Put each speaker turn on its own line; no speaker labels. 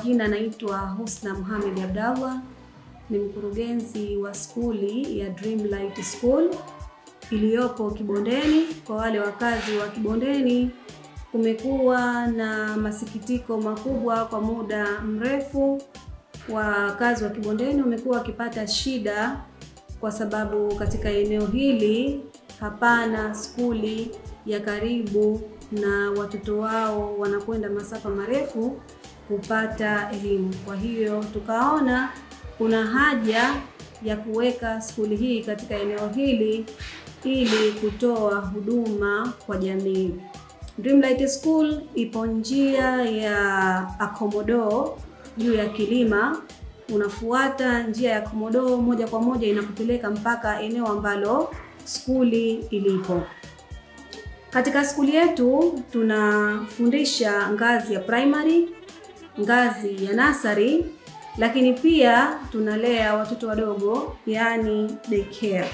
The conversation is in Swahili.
Jina naitwa Husna Mohamed Abdallah, ni mkurugenzi wa skuli ya Dreamlight School iliyopo Kibondeni. Kwa wale wakazi wa Kibondeni, kumekuwa na masikitiko makubwa kwa muda mrefu. Wakazi wa Kibondeni wamekuwa wakipata shida kwa sababu katika eneo hili hapana skuli ya karibu na watoto wao wanakwenda masafa marefu kupata elimu. Kwa hiyo tukaona kuna haja ya kuweka skuli hii katika eneo hili ili kutoa huduma kwa jamii. Dreamlight School ipo njia ya Akomodo juu ya Kilima. Unafuata njia ya Akomodo moja kwa moja inakupeleka mpaka eneo ambalo skuli ilipo. Katika skuli yetu tunafundisha ngazi ya primary, ngazi ya nursery, lakini pia tunalea watoto wadogo, yani daycare.